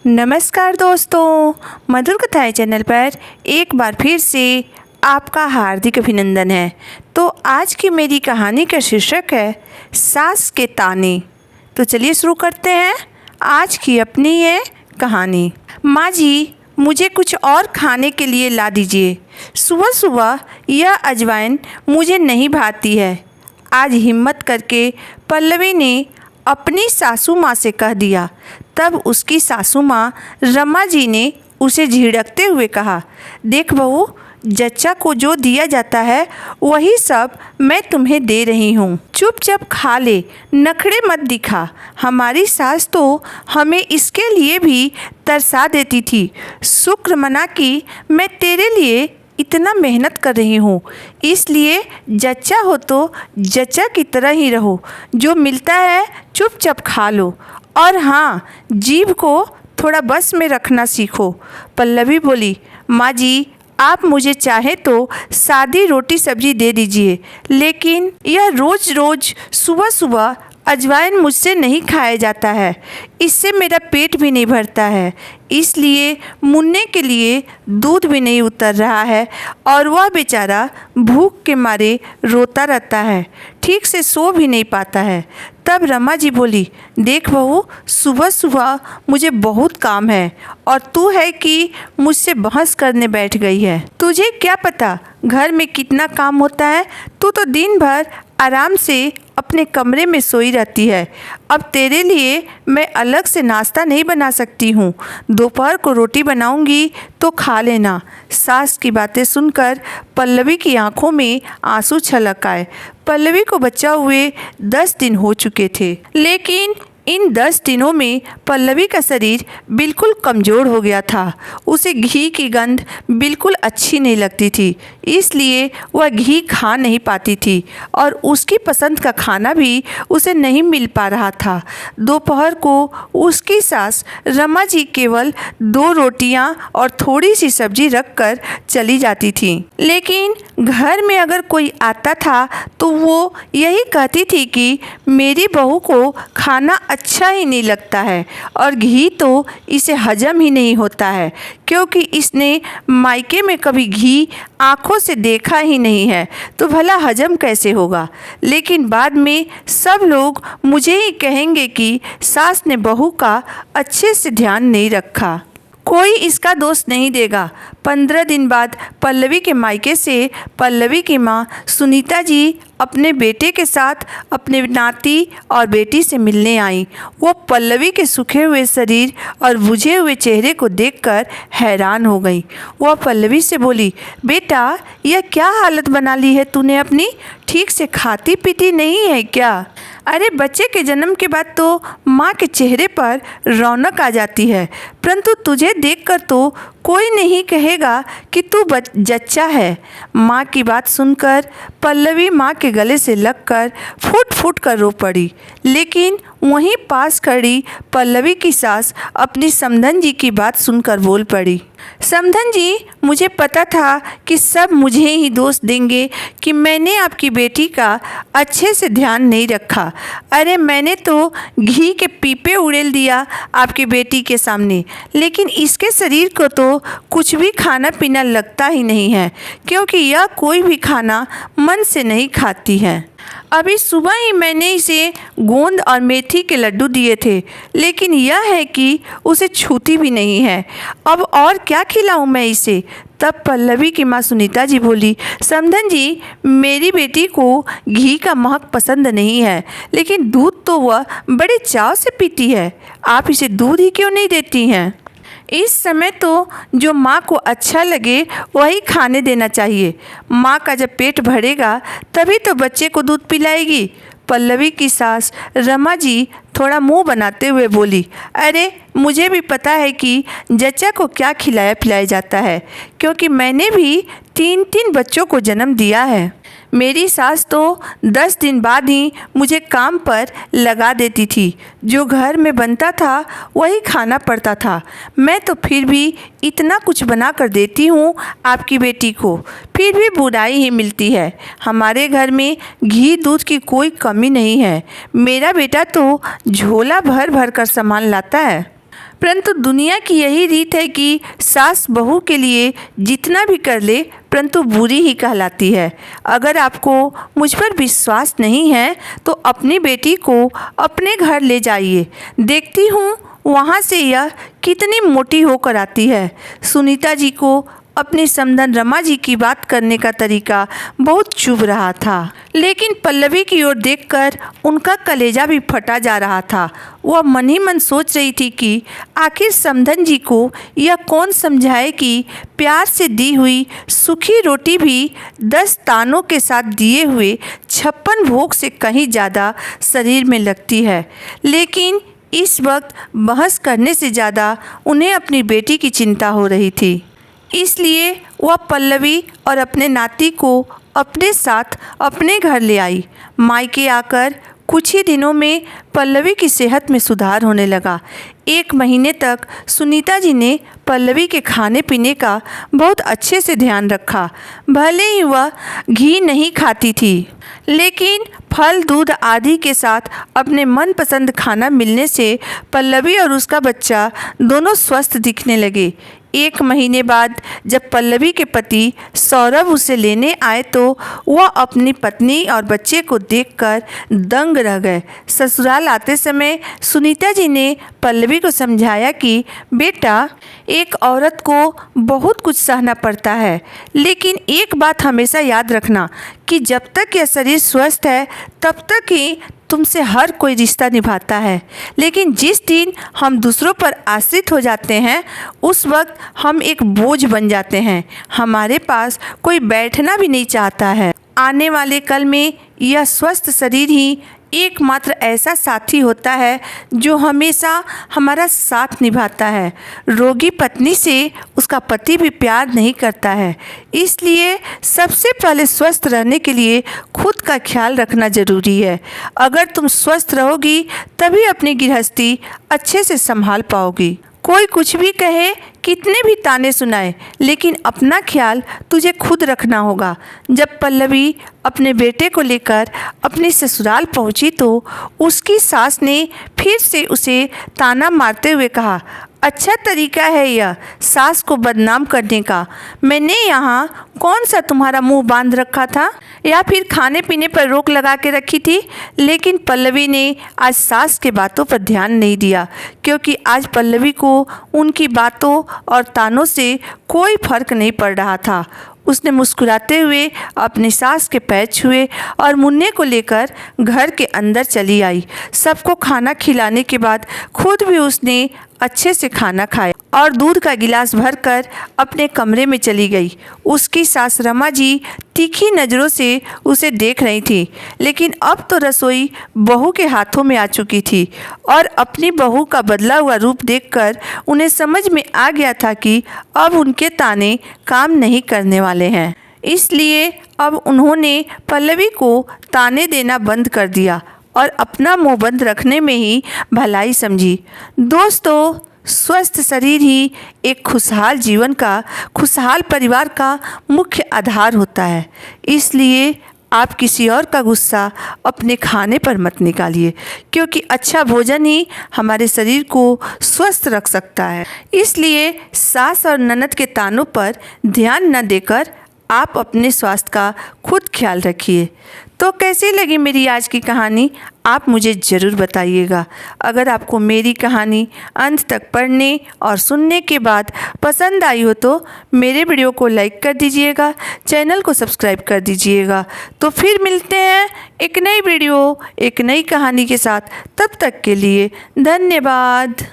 नमस्कार दोस्तों, मधुर कथाएं चैनल पर एक बार फिर से आपका हार्दिक अभिनंदन है। तो आज की मेरी कहानी का शीर्षक है सास के ताने। तो चलिए शुरू करते हैं आज की अपनी ये कहानी। माँ जी, मुझे कुछ और खाने के लिए ला दीजिए। सुबह सुबह यह अजवाइन मुझे नहीं भाती है। आज हिम्मत करके पल्लवी ने अपनी सासू माँ से कह दिया। तब उसकी सासू माँ रमा जी ने उसे झिड़कते हुए कहा, देख बहू, जच्चा को जो दिया जाता है वही सब मैं तुम्हें दे रही हूँ। चुपचाप खा ले, नखरे मत दिखा। हमारी सास तो हमें इसके लिए भी तरसा देती थी। शुक्र मना कि मैं तेरे लिए इतना मेहनत कर रही हूँ, इसलिए जच्चा हो तो जच्चा की तरह ही रहो। जो मिलता है चुपचाप खा लो, और हाँ, जीभ को थोड़ा बस में रखना सीखो। पल्लवी बोली, माँ जी, आप मुझे चाहे तो सादी रोटी सब्जी दे दीजिए, लेकिन यह रोज़ रोज़ सुबह सुबह अजवाइन मुझसे नहीं खाया जाता है। इससे मेरा पेट भी नहीं भरता है, इसलिए मुन्ने के लिए दूध भी नहीं उतर रहा है और वह बेचारा भूख के मारे रोता रहता है, ठीक से सो भी नहीं पाता है। तब रमा जी बोली, देख बहू, सुबह सुबह मुझे बहुत काम है और तू है कि मुझसे बहस करने बैठ गई है। तुझे क्या पता घर में कितना काम होता है। तू तो दिन भर आराम से अपने कमरे में सोई रहती है। अब तेरे लिए मैं अलग से नाश्ता नहीं बना सकती हूँ। दोपहर को रोटी बनाऊंगी तो खा लेना। सास की बातें सुनकर पल्लवी की आंखों में आंसू छलक आए। पल्लवी को बच्चा हुए 10 दिन हो चुके थे, लेकिन इन 10 दिनों में पल्लवी का शरीर बिल्कुल कमज़ोर हो गया था। उसे घी की गंध बिल्कुल अच्छी नहीं लगती थी, इसलिए वह घी खा नहीं पाती थी और उसकी पसंद का खाना भी उसे नहीं मिल पा रहा था। दोपहर को उसकी सास रमा जी केवल 2 रोटियां और थोड़ी सी सब्जी रखकर चली जाती थी, लेकिन घर में अगर कोई आता था तो वो यही कहती थी कि मेरी बहू को खाना अच्छा ही नहीं लगता है और घी तो इसे हजम ही नहीं होता है, क्योंकि इसने मायके में कभी घी आँखों से देखा ही नहीं है, तो भला हजम कैसे होगा। लेकिन बाद में सब लोग मुझे ही कहेंगे कि सास ने बहू का अच्छे से ध्यान नहीं रखा। कोई इसका दोष नहीं देगा। 15 दिन बाद पल्लवी के मायके से पल्लवी की माँ सुनीता जी अपने बेटे के साथ अपने नाती और बेटी से मिलने आई। वो पल्लवी के सूखे हुए शरीर और बुझे हुए चेहरे को देखकर हैरान हो गई। वह पल्लवी से बोली, बेटा, यह क्या हालत बना ली है तूने अपनी? ठीक से खाती पीती नहीं है क्या? अरे, बच्चे के जन्म के बाद तो माँ के चेहरे पर रौनक आ जाती है, परंतु तुझे देखकर तो कोई नहीं कहेगा कि तू जच्चा है। माँ की बात सुनकर पल्लवी माँ के गले से लगकर फूट फूट कर रो पड़ी, लेकिन वहीं पास खड़ी पल्लवी की सास अपनी समधन जी की बात सुनकर बोल पड़ी, समधन जी, मुझे पता था कि सब मुझे ही दोष देंगे कि मैंने आपकी बेटी का अच्छे से ध्यान नहीं रखा। अरे, मैंने तो घी के पीपे उड़ेल दिया आपकी बेटी के सामने, लेकिन इसके शरीर को तो कुछ भी खाना पीना लगता ही नहीं है, क्योंकि यह कोई भी खाना मन से नहीं खाती है। अभी सुबह ही मैंने इसे गोंद और मेथी के लड्डू दिए थे, लेकिन यह है कि उसे छूती भी नहीं है। अब और क्या खिलाऊं मैं इसे? तब पल्लवी की माँ सुनीता जी बोली, समधन जी, मेरी बेटी को घी का महक पसंद नहीं है, लेकिन दूध तो वह बड़े चाव से पीती है। आप इसे दूध ही क्यों नहीं देती हैं? इस समय तो जो माँ को अच्छा लगे वही खाने देना चाहिए। माँ का जब पेट भरेगा तभी तो बच्चे को दूध पिलाएगी। पल्लवी की सास रमा जी थोड़ा मुंह बनाते हुए बोली, अरे, मुझे भी पता है कि जच्चा को क्या खिलाया पिलाया जाता है, क्योंकि मैंने भी 3 बच्चों को जन्म दिया है। मेरी सास तो 10 दिन बाद ही मुझे काम पर लगा देती थी। जो घर में बनता था वही खाना पड़ता था। मैं तो फिर भी इतना कुछ बना कर देती हूँ आपकी बेटी को, फिर भी बुराई ही मिलती है। हमारे घर में घी दूध की कोई कमी नहीं है। मेरा बेटा तो झोला भर भर कर सामान लाता है। परंतु दुनिया की यही रीत है कि सास बहू के लिए जितना भी कर ले परंतु बुरी ही कहलाती है। अगर आपको मुझ पर विश्वास नहीं है तो अपनी बेटी को अपने घर ले जाइए, देखती हूँ वहाँ से यह कितनी मोटी होकर आती है। सुनीता जी को अपनी समधन रमा जी की बात करने का तरीका बहुत चुभ रहा था, लेकिन पल्लवी की ओर देखकर उनका कलेजा भी फटा जा रहा था। वह मन ही मन सोच रही थी कि आखिर समधन जी को यह कौन समझाए कि प्यार से दी हुई सूखी रोटी भी 10 तानों के साथ दिए हुए 56 भोग से कहीं ज़्यादा शरीर में लगती है। लेकिन इस वक्त बहस करने से ज़्यादा उन्हें अपनी बेटी की चिंता हो रही थी। इसलिए वह पल्लवी और अपने नाती को अपने साथ अपने घर ले आई। मायके आकर कुछ ही दिनों में पल्लवी की सेहत में सुधार होने लगा। 1 महीने तक सुनीता जी ने पल्लवी के खाने पीने का बहुत अच्छे से ध्यान रखा। भले ही वह घी नहीं खाती थी, लेकिन फल दूध आदि के साथ अपने मनपसंद खाना मिलने से पल्लवी और उसका बच्चा दोनों स्वस्थ दिखने लगे। 1 महीने बाद जब पल्लवी के पति सौरभ उसे लेने आए तो वह अपनी पत्नी और बच्चे को देखकर दंग रह गए। ससुराल आते समय सुनीता जी ने पल्लवी को समझाया कि बेटा, एक औरत को बहुत कुछ सहना पड़ता है, लेकिन एक बात हमेशा याद रखना कि जब तक यह शरीर स्वस्थ है तब तक ही तुमसे हर कोई रिश्ता निभाता है, लेकिन जिस दिन हम दूसरों पर आश्रित हो जाते हैं उस वक्त हम एक बोझ बन जाते हैं। हमारे पास कोई बैठना भी नहीं चाहता है। आने वाले कल में यह स्वस्थ शरीर ही एकमात्र ऐसा साथी होता है जो हमेशा हमारा साथ निभाता है। रोगी पत्नी से उसका पति भी प्यार नहीं करता है। इसलिए सबसे पहले स्वस्थ रहने के लिए खुद का ख्याल रखना ज़रूरी है। अगर तुम स्वस्थ रहोगी तभी अपनी गृहस्थी अच्छे से संभाल पाओगी। कोई कुछ भी कहे, कितने भी ताने सुनाए, लेकिन अपना ख्याल तुझे खुद रखना होगा। जब पल्लवी अपने बेटे को लेकर अपने ससुराल पहुंची तो उसकी सास ने फिर से उसे ताना मारते हुए कहा, अच्छा तरीका है यह सास को बदनाम करने का। मैंने यहाँ कौन सा तुम्हारा मुंह बांध रखा था या फिर खाने पीने पर रोक लगा के रखी थी? लेकिन पल्लवी ने आज सास के बातों पर ध्यान नहीं दिया, क्योंकि आज पल्लवी को उनकी बातों और तानों से कोई फर्क नहीं पड़ रहा था। उसने मुस्कुराते हुए अपनी सास के पैर छुए और मुन्ने को लेकर घर के अंदर चली आई। सबको खाना खिलाने के बाद खुद भी उसने अच्छे से खाना खाया और दूध का गिलास भरकर अपने कमरे में चली गई। उसकी सास रमा जी तीखी नज़रों से उसे देख रही थी, लेकिन अब तो रसोई बहू के हाथों में आ चुकी थी और अपनी बहू का बदला हुआ रूप देखकर उन्हें समझ में आ गया था कि अब उनके ताने काम नहीं करने वाले हैं। इसलिए अब उन्होंने पल्लवी को ताने देना बंद कर दिया और अपना मुंह बंद रखने में ही भलाई समझी। दोस्तों, स्वस्थ शरीर ही एक खुशहाल जीवन का, खुशहाल परिवार का मुख्य आधार होता है। इसलिए आप किसी और का गुस्सा अपने खाने पर मत निकालिए, क्योंकि अच्छा भोजन ही हमारे शरीर को स्वस्थ रख सकता है। इसलिए सास और ननद के तानों पर ध्यान न देकर आप अपने स्वास्थ्य का खुद ख्याल रखिए। तो कैसी लगी मेरी आज की कहानी, आप मुझे ज़रूर बताइएगा। अगर आपको मेरी कहानी अंत तक पढ़ने और सुनने के बाद पसंद आई हो तो मेरे वीडियो को लाइक कर दीजिएगा, चैनल को सब्सक्राइब कर दीजिएगा। तो फिर मिलते हैं एक नई वीडियो, एक नई कहानी के साथ। तब तक के लिए धन्यवाद।